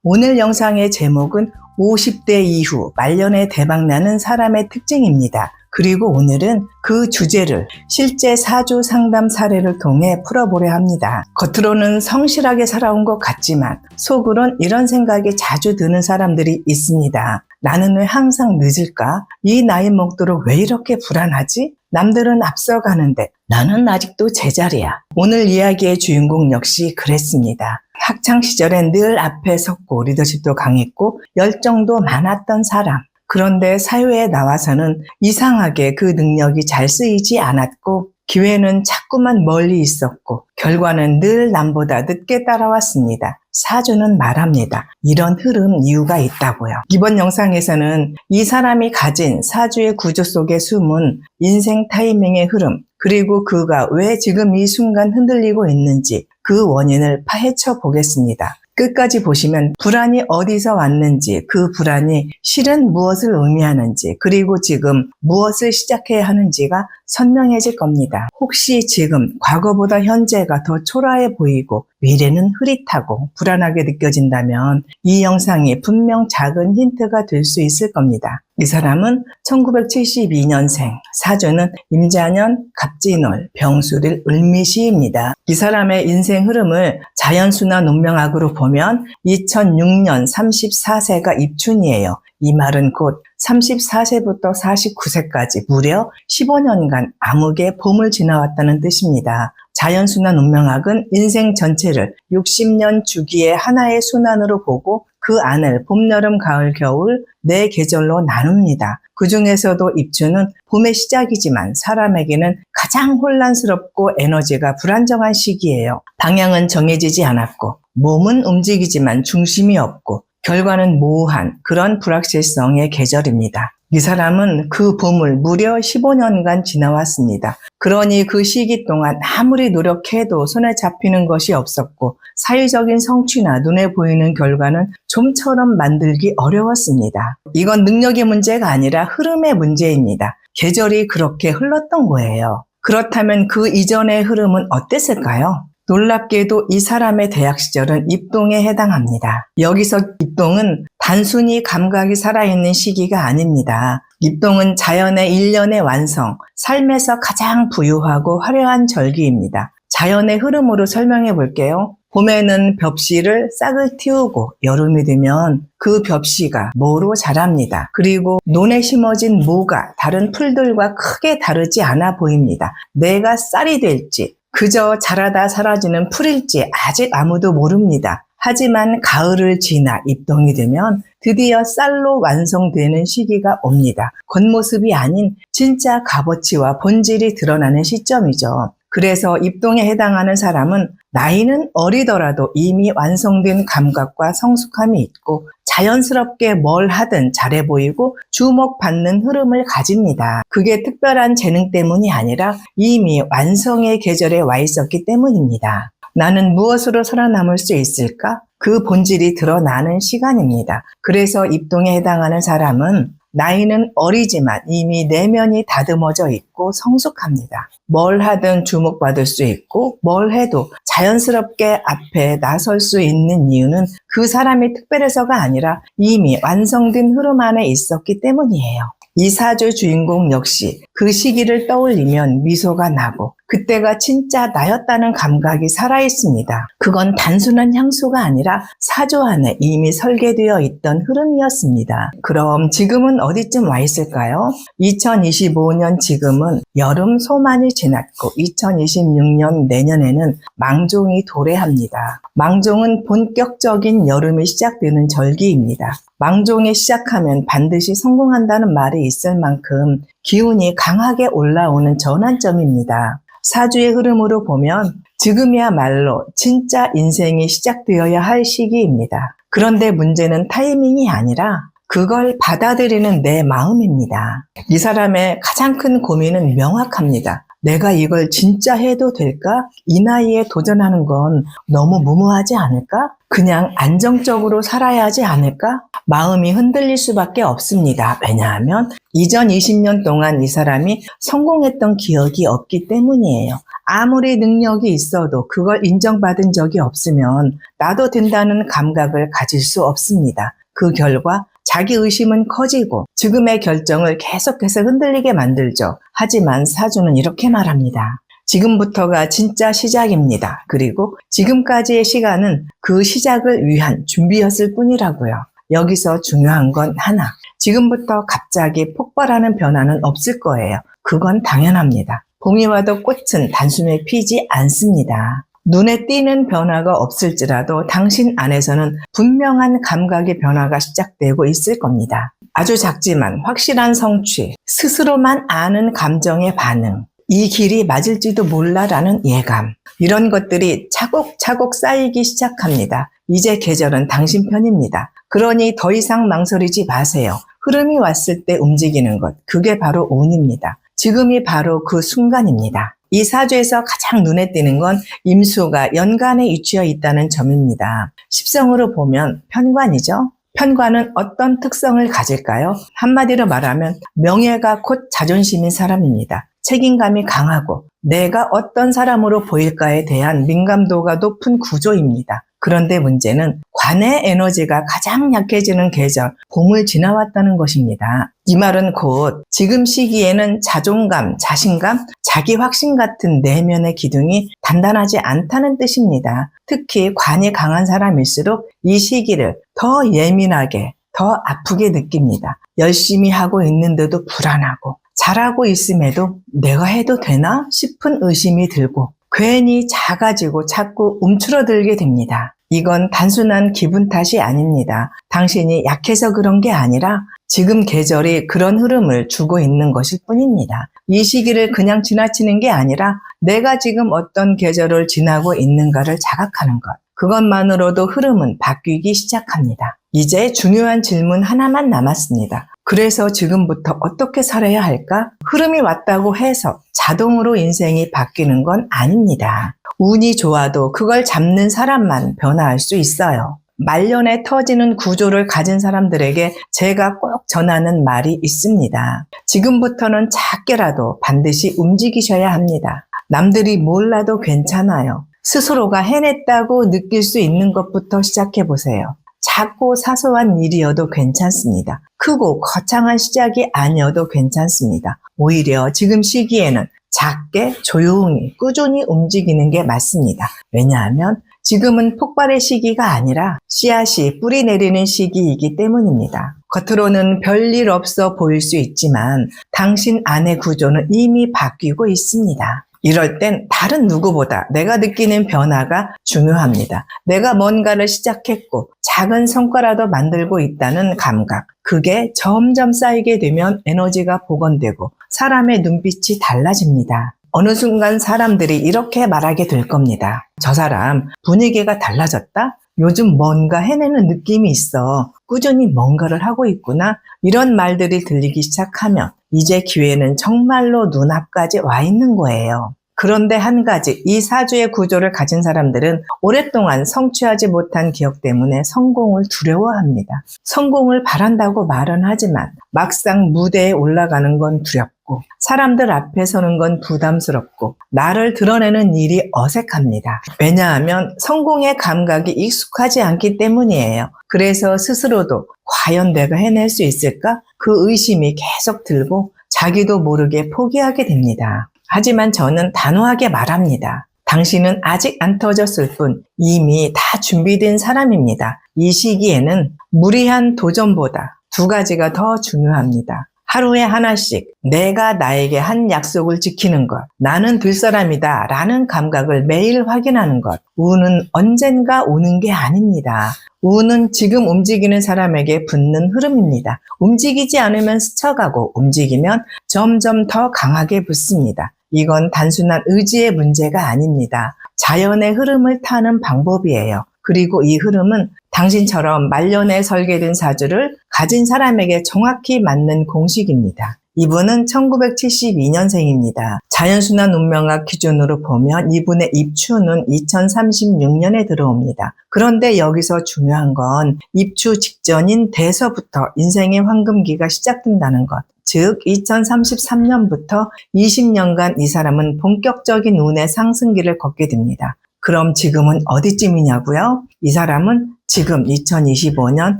오늘 영상의 제목은 50대 이후 말년에 대박나는 사람의 특징입니다. 그리고 오늘은 그 주제를 실제 사주 상담 사례를 통해 풀어보려 합니다. 겉으로는 성실하게 살아온 것 같지만 속으론 이런 생각이 자주 드는 사람들이 있습니다. 나는 왜 항상 늦을까? 이 나이 먹도록 왜 이렇게 불안하지? 남들은 앞서가는데 나는 아직도 제자리야. 오늘 이야기의 주인공 역시 그랬습니다. 학창시절엔 늘 앞에 섰고 리더십도 강했고 열정도 많았던 사람. 그런데 사회에 나와서는 이상하게 그 능력이 잘 쓰이지 않았고 기회는 자꾸만 멀리 있었고 결과는 늘 남보다 늦게 따라왔습니다. 사주는 말합니다. 이런 흐름 이유가 있다고요. 이번 영상에서는 이 사람이 가진 사주의 구조 속에 숨은 인생 타이밍의 흐름, 그리고 그가 왜 지금 이 순간 흔들리고 있는지 그 원인을 파헤쳐 보겠습니다. 끝까지 보시면 불안이 어디서 왔는지, 그 불안이 실은 무엇을 의미하는지, 그리고 지금 무엇을 시작해야 하는지가 선명해질 겁니다. 혹시 지금 과거보다 현재가 더 초라해 보이고 미래는 흐릿하고 불안하게 느껴진다면 이 영상이 분명 작은 힌트가 될 수 있을 겁니다. 이 사람은 1972년생, 사주는 임자년, 갑진월, 병술일, 을미시입니다. 이 사람의 인생 흐름을 자연수나 운명학으로 보면 2006년 34세가 입춘이에요. 이 말은 곧 34세부터 49세까지 무려 15년간 암흑의 봄을 지나왔다는 뜻입니다. 자연순환 운명학은 인생 전체를 60년 주기의 하나의 순환으로 보고 그 안을 봄, 여름, 가을, 겨울 4계절로 나눕니다. 그 중에서도 입춘은 봄의 시작이지만 사람에게는 가장 혼란스럽고 에너지가 불안정한 시기예요. 방향은 정해지지 않았고 몸은 움직이지만 중심이 없고 결과는 모호한 그런 불확실성의 계절입니다. 이 사람은 그 봄을 무려 15년간 지나왔습니다. 그러니 그 시기 동안 아무리 노력해도 손에 잡히는 것이 없었고 사회적인 성취나 눈에 보이는 결과는 좀처럼 만들기 어려웠습니다. 이건 능력의 문제가 아니라 흐름의 문제입니다. 계절이 그렇게 흘렀던 거예요. 그렇다면 그 이전의 흐름은 어땠을까요? 놀랍게도 이 사람의 대학 시절은 입동에 해당합니다. 여기서 입동은 단순히 감각이 살아있는 시기가 아닙니다. 입동은 자연의 일련의 완성, 삶에서 가장 부유하고 화려한 절기입니다. 자연의 흐름으로 설명해 볼게요. 봄에는 벽씨를 싹을 틔우고 여름이 되면 그 벽씨가 모로 자랍니다. 그리고 논에 심어진 모가 다른 풀들과 크게 다르지 않아 보입니다. 내가 쌀이 될지 그저 자라다 사라지는 풀일지 아직 아무도 모릅니다. 하지만 가을을 지나 입동이 되면 드디어 쌀로 완성되는 시기가 옵니다. 겉모습이 아닌 진짜 값어치와 본질이 드러나는 시점이죠. 그래서 입동에 해당하는 사람은 나이는 어리더라도 이미 완성된 감각과 성숙함이 있고 자연스럽게 뭘 하든 잘해 보이고 주목받는 흐름을 가집니다. 그게 특별한 재능 때문이 아니라 이미 완성의 계절에 와 있었기 때문입니다. 나는 무엇으로 살아남을 수 있을까? 그 본질이 드러나는 시간입니다. 그래서 입동에 해당하는 사람은 나이는 어리지만 이미 내면이 다듬어져 있고 성숙합니다. 뭘 하든 주목받을 수 있고 뭘 해도 자연스럽게 앞에 나설 수 있는 이유는 그 사람이 특별해서가 아니라 이미 완성된 흐름 안에 있었기 때문이에요. 이 사주 주인공 역시 그 시기를 떠올리면 미소가 나고 그때가 진짜 나였다는 감각이 살아있습니다. 그건 단순한 향수가 아니라 사주 안에 이미 설계되어 있던 흐름이었습니다. 그럼 지금은 어디쯤 와 있을까요? 2025년 지금은 여름 소만이 지났고 2026년 내년에는 망종이 도래합니다. 망종은 본격적인 여름이 시작되는 절기입니다. 망종이 시작하면 반드시 성공한다는 말이 있을 만큼 기운이 강하게 올라오는 전환점입니다. 사주의 흐름으로 보면 지금이야말로 진짜 인생이 시작되어야 할 시기입니다. 그런데 문제는 타이밍이 아니라 그걸 받아들이는 내 마음입니다. 이 사람의 가장 큰 고민은 명확합니다. 내가 이걸 진짜 해도 될까? 이 나이에 도전하는 건 너무 무모하지 않을까? 그냥 안정적으로 살아야 하지 않을까? 마음이 흔들릴 수밖에 없습니다. 왜냐하면 이전 20년 동안 이 사람이 성공했던 기억이 없기 때문이에요. 아무리 능력이 있어도 그걸 인정받은 적이 없으면 나도 된다는 감각을 가질 수 없습니다. 그 결과 자기의심은 커지고 지금의 결정을 계속해서 흔들리게 만들죠. 하지만 사주는 이렇게 말합니다. 지금부터가 진짜 시작입니다. 그리고 지금까지의 시간은 그 시작을 위한 준비였을 뿐이라고요. 여기서 중요한 건 하나. 지금부터 갑자기 폭발하는 변화는 없을 거예요. 그건 당연합니다. 봄이 와도 꽃은 단숨에 피지 않습니다. 눈에 띄는 변화가 없을지라도 당신 안에서는 분명한 감각의 변화가 시작되고 있을 겁니다. 아주 작지만 확실한 성취, 스스로만 아는 감정의 반응, 이 길이 맞을지도 몰라라는 예감, 이런 것들이 차곡차곡 쌓이기 시작합니다. 이제 계절은 당신 편입니다. 그러니 더 이상 망설이지 마세요. 흐름이 왔을 때 움직이는 것, 그게 바로 운입니다. 지금이 바로 그 순간입니다. 이 사주에서 가장 눈에 띄는 건 임수가 연간에 위치해 있다는 점입니다. 십성으로 보면 편관이죠. 편관은 어떤 특성을 가질까요? 한마디로 말하면 명예가 곧 자존심인 사람입니다. 책임감이 강하고 내가 어떤 사람으로 보일까에 대한 민감도가 높은 구조입니다. 그런데 문제는 관의 에너지가 가장 약해지는 계절, 봄을 지나왔다는 것입니다. 이 말은 곧 지금 시기에는 자존감, 자신감, 자기 확신 같은 내면의 기둥이 단단하지 않다는 뜻입니다. 특히 관이 강한 사람일수록 이 시기를 더 예민하게, 더 아프게 느낍니다. 열심히 하고 있는데도 불안하고, 잘하고 있음에도 내가 해도 되나 싶은 의심이 들고 괜히 작아지고 자꾸 움츠러들게 됩니다. 이건 단순한 기분 탓이 아닙니다. 당신이 약해서 그런 게 아니라 지금 계절이 그런 흐름을 주고 있는 것일 뿐입니다. 이 시기를 그냥 지나치는 게 아니라 내가 지금 어떤 계절을 지나고 있는가를 자각하는 것. 그것만으로도 흐름은 바뀌기 시작합니다. 이제 중요한 질문 하나만 남았습니다. 그래서 지금부터 어떻게 살아야 할까? 흐름이 왔다고 해서 자동으로 인생이 바뀌는 건 아닙니다. 운이 좋아도 그걸 잡는 사람만 변화할 수 있어요. 말년에 터지는 구조를 가진 사람들에게 제가 꼭 전하는 말이 있습니다. 지금부터는 작게라도 반드시 움직이셔야 합니다. 남들이 몰라도 괜찮아요. 스스로가 해냈다고 느낄 수 있는 것부터 시작해보세요. 작고 사소한 일이어도 괜찮습니다. 크고 거창한 시작이 아니어도 괜찮습니다. 오히려 지금 시기에는 작게 조용히 꾸준히 움직이는 게 맞습니다. 왜냐하면 지금은 폭발의 시기가 아니라 씨앗이 뿌리 내리는 시기이기 때문입니다. 겉으로는 별일 없어 보일 수 있지만 당신 안의 구조는 이미 바뀌고 있습니다. 이럴 땐 다른 누구보다 내가 느끼는 변화가 중요합니다. 내가 뭔가를 시작했고 작은 성과라도 만들고 있다는 감각. 그게 점점 쌓이게 되면 에너지가 복원되고 사람의 눈빛이 달라집니다. 어느 순간 사람들이 이렇게 말하게 될 겁니다. 저 사람 분위기가 달라졌다? 요즘 뭔가 해내는 느낌이 있어. 꾸준히 뭔가를 하고 있구나. 이런 말들이 들리기 시작하면 이제 기회는 정말로 눈앞까지 와 있는 거예요. 그런데 한 가지, 이 사주의 구조를 가진 사람들은 오랫동안 성취하지 못한 기억 때문에 성공을 두려워합니다. 성공을 바란다고 말은 하지만 막상 무대에 올라가는 건 두렵고 사람들 앞에 서는 건 부담스럽고 나를 드러내는 일이 어색합니다. 왜냐하면 성공의 감각이 익숙하지 않기 때문이에요. 그래서 스스로도 과연 내가 해낼 수 있을까? 그 의심이 계속 들고 자기도 모르게 포기하게 됩니다. 하지만 저는 단호하게 말합니다. 당신은 아직 안 터졌을 뿐 이미 다 준비된 사람입니다. 이 시기에는 무리한 도전보다 두 가지가 더 중요합니다. 하루에 하나씩 내가 나에게 한 약속을 지키는 것, 나는 될 사람이다 라는 감각을 매일 확인하는 것. 운은 언젠가 오는 게 아닙니다. 운은 지금 움직이는 사람에게 붙는 흐름입니다. 움직이지 않으면 스쳐가고 움직이면 점점 더 강하게 붙습니다. 이건 단순한 의지의 문제가 아닙니다. 자연의 흐름을 타는 방법이에요. 그리고 이 흐름은 당신처럼 말년에 설계된 사주를 가진 사람에게 정확히 맞는 공식입니다. 이분은 1972년생입니다. 자연순환 운명학 기준으로 보면 이분의 입추는 2036년에 들어옵니다. 그런데 여기서 중요한 건 입추 직전인 대서부터 인생의 황금기가 시작된다는 것. 즉 2033년부터 20년간 이 사람은 본격적인 운의 상승기를 걷게 됩니다. 그럼 지금은 어디쯤이냐고요? 이 사람은 지금 2025년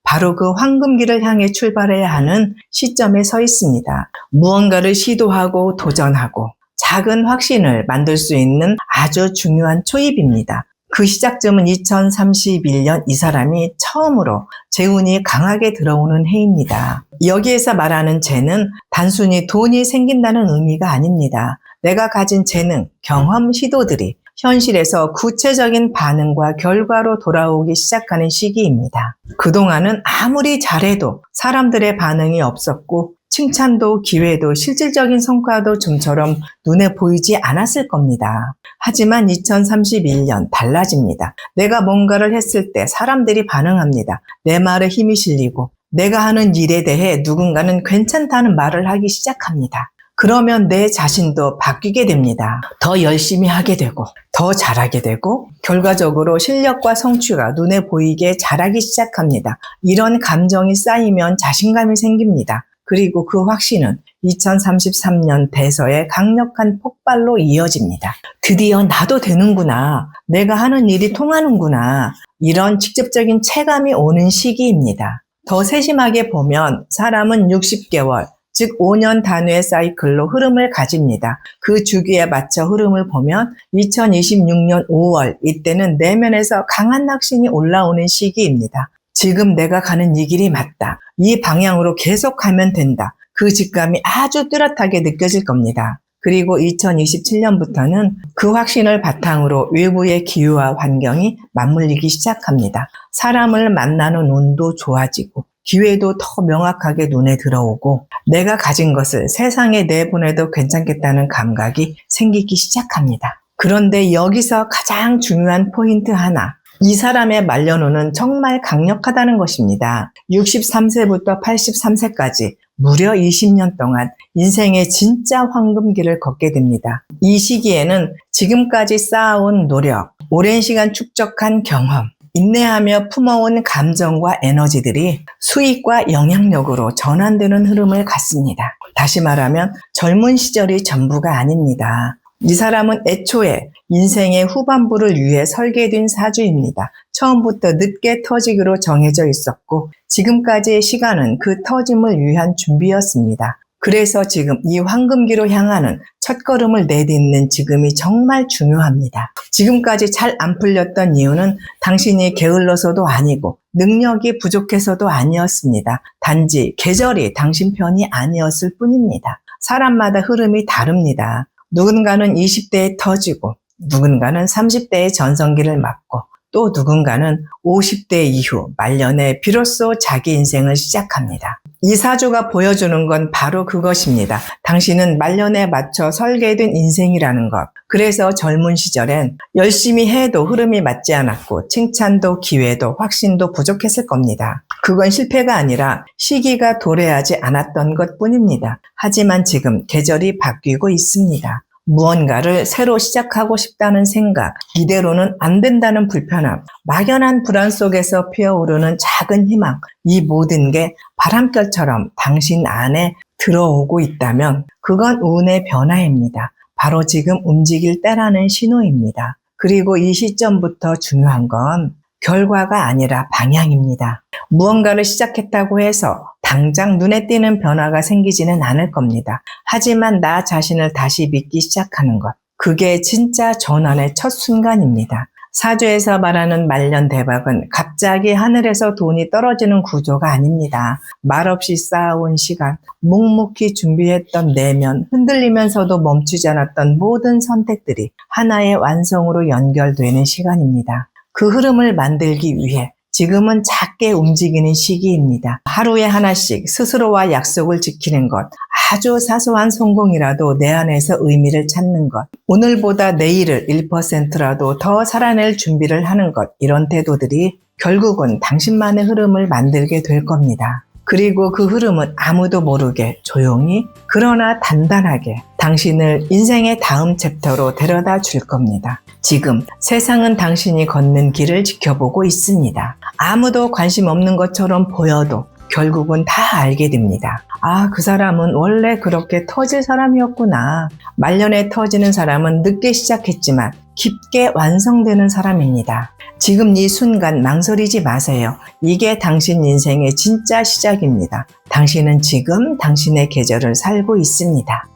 바로 그 황금기를 향해 출발해야 하는 시점에 서 있습니다. 무언가를 시도하고 도전하고 작은 확신을 만들 수 있는 아주 중요한 초입입니다. 그 시작점은 2031년 이 사람이 처음으로 재운이 강하게 들어오는 해입니다. 여기에서 말하는 재는 단순히 돈이 생긴다는 의미가 아닙니다. 내가 가진 재능, 경험, 시도들이 현실에서 구체적인 반응과 결과로 돌아오기 시작하는 시기입니다. 그동안은 아무리 잘해도 사람들의 반응이 없었고 칭찬도 기회도 실질적인 성과도 좀처럼 눈에 보이지 않았을 겁니다. 하지만 2031년 달라집니다. 내가 뭔가를 했을 때 사람들이 반응합니다. 내 말에 힘이 실리고 내가 하는 일에 대해 누군가는 괜찮다는 말을 하기 시작합니다. 그러면 내 자신도 바뀌게 됩니다. 더 열심히 하게 되고 더 잘하게 되고 결과적으로 실력과 성취가 눈에 보이게 자라기 시작합니다. 이런 감정이 쌓이면 자신감이 생깁니다. 그리고 그 확신은 2033년 대서의 강력한 폭발로 이어집니다. 드디어 나도 되는구나. 내가 하는 일이 통하는구나. 이런 직접적인 체감이 오는 시기입니다. 더 세심하게 보면 사람은 60개월, 즉 5년 단위의 사이클로 흐름을 가집니다. 그 주기에 맞춰 흐름을 보면 2026년 5월 이때는 내면에서 강한 확신이 올라오는 시기입니다. 지금 내가 가는 이 길이 맞다. 이 방향으로 계속 가면 된다. 그 직감이 아주 뚜렷하게 느껴질 겁니다. 그리고 2027년부터는 그 확신을 바탕으로 외부의 기후와 환경이 맞물리기 시작합니다. 사람을 만나는 운도 좋아지고 기회도 더 명확하게 눈에 들어오고 내가 가진 것을 세상에 내보내도 괜찮겠다는 감각이 생기기 시작합니다. 그런데 여기서 가장 중요한 포인트 하나. 이 사람의 말년운은 정말 강력하다는 것입니다. 63세부터 83세까지 무려 20년 동안 인생의 진짜 황금기를 걷게 됩니다. 이 시기에는 지금까지 쌓아온 노력, 오랜 시간 축적한 경험, 인내하며 품어온 감정과 에너지들이 수익과 영향력으로 전환되는 흐름을 갖습니다. 다시 말하면 젊은 시절이 전부가 아닙니다. 이 사람은 애초에 인생의 후반부를 위해 설계된 사주입니다. 처음부터 늦게 터지기로 정해져 있었고 지금까지의 시간은 그 터짐을 위한 준비였습니다. 그래서 지금 이 황금기로 향하는 첫걸음을 내딛는 지금이 정말 중요합니다. 지금까지 잘 안 풀렸던 이유는 당신이 게을러서도 아니고 능력이 부족해서도 아니었습니다. 단지 계절이 당신 편이 아니었을 뿐입니다. 사람마다 흐름이 다릅니다. 누군가는 20대에 터지고 누군가는 30대의 전성기를 맞고 또 누군가는 50대 이후 말년에 비로소 자기 인생을 시작합니다. 이 사주가 보여주는 건 바로 그것입니다. 당신은 말년에 맞춰 설계된 인생이라는 것. 그래서 젊은 시절엔 열심히 해도 흐름이 맞지 않았고 칭찬도 기회도 확신도 부족했을 겁니다. 그건 실패가 아니라 시기가 도래하지 않았던 것뿐입니다. 하지만 지금 계절이 바뀌고 있습니다. 무언가를 새로 시작하고 싶다는 생각, 이대로는 안 된다는 불편함, 막연한 불안 속에서 피어오르는 작은 희망, 이 모든 게 바람결처럼 당신 안에 들어오고 있다면 그건 운의 변화입니다. 바로 지금 움직일 때라는 신호입니다. 그리고 이 시점부터 중요한 건 결과가 아니라 방향입니다. 무언가를 시작했다고 해서 당장 눈에 띄는 변화가 생기지는 않을 겁니다. 하지만 나 자신을 다시 믿기 시작하는 것. 그게 진짜 전환의 첫 순간입니다. 사주에서 말하는 말년 대박은 갑자기 하늘에서 돈이 떨어지는 구조가 아닙니다. 말없이 쌓아온 시간, 묵묵히 준비했던 내면, 흔들리면서도 멈추지 않았던 모든 선택들이 하나의 완성으로 연결되는 시간입니다. 그 흐름을 만들기 위해 지금은 작게 움직이는 시기입니다. 하루에 하나씩 스스로와 약속을 지키는 것, 아주 사소한 성공이라도 내 안에서 의미를 찾는 것, 오늘보다 내일을 1%라도 더 살아낼 준비를 하는 것, 이런 태도들이 결국은 당신만의 흐름을 만들게 될 겁니다. 그리고 그 흐름은 아무도 모르게 조용히 그러나 단단하게 당신을 인생의 다음 챕터로 데려다 줄 겁니다. 지금 세상은 당신이 걷는 길을 지켜보고 있습니다. 아무도 관심 없는 것처럼 보여도 결국은 다 알게 됩니다. 아, 그 사람은 원래 그렇게 터질 사람이었구나. 말년에 터지는 사람은 늦게 시작했지만 깊게 완성되는 사람입니다. 지금 이 순간 망설이지 마세요. 이게 당신 인생의 진짜 시작입니다. 당신은 지금 당신의 계절을 살고 있습니다.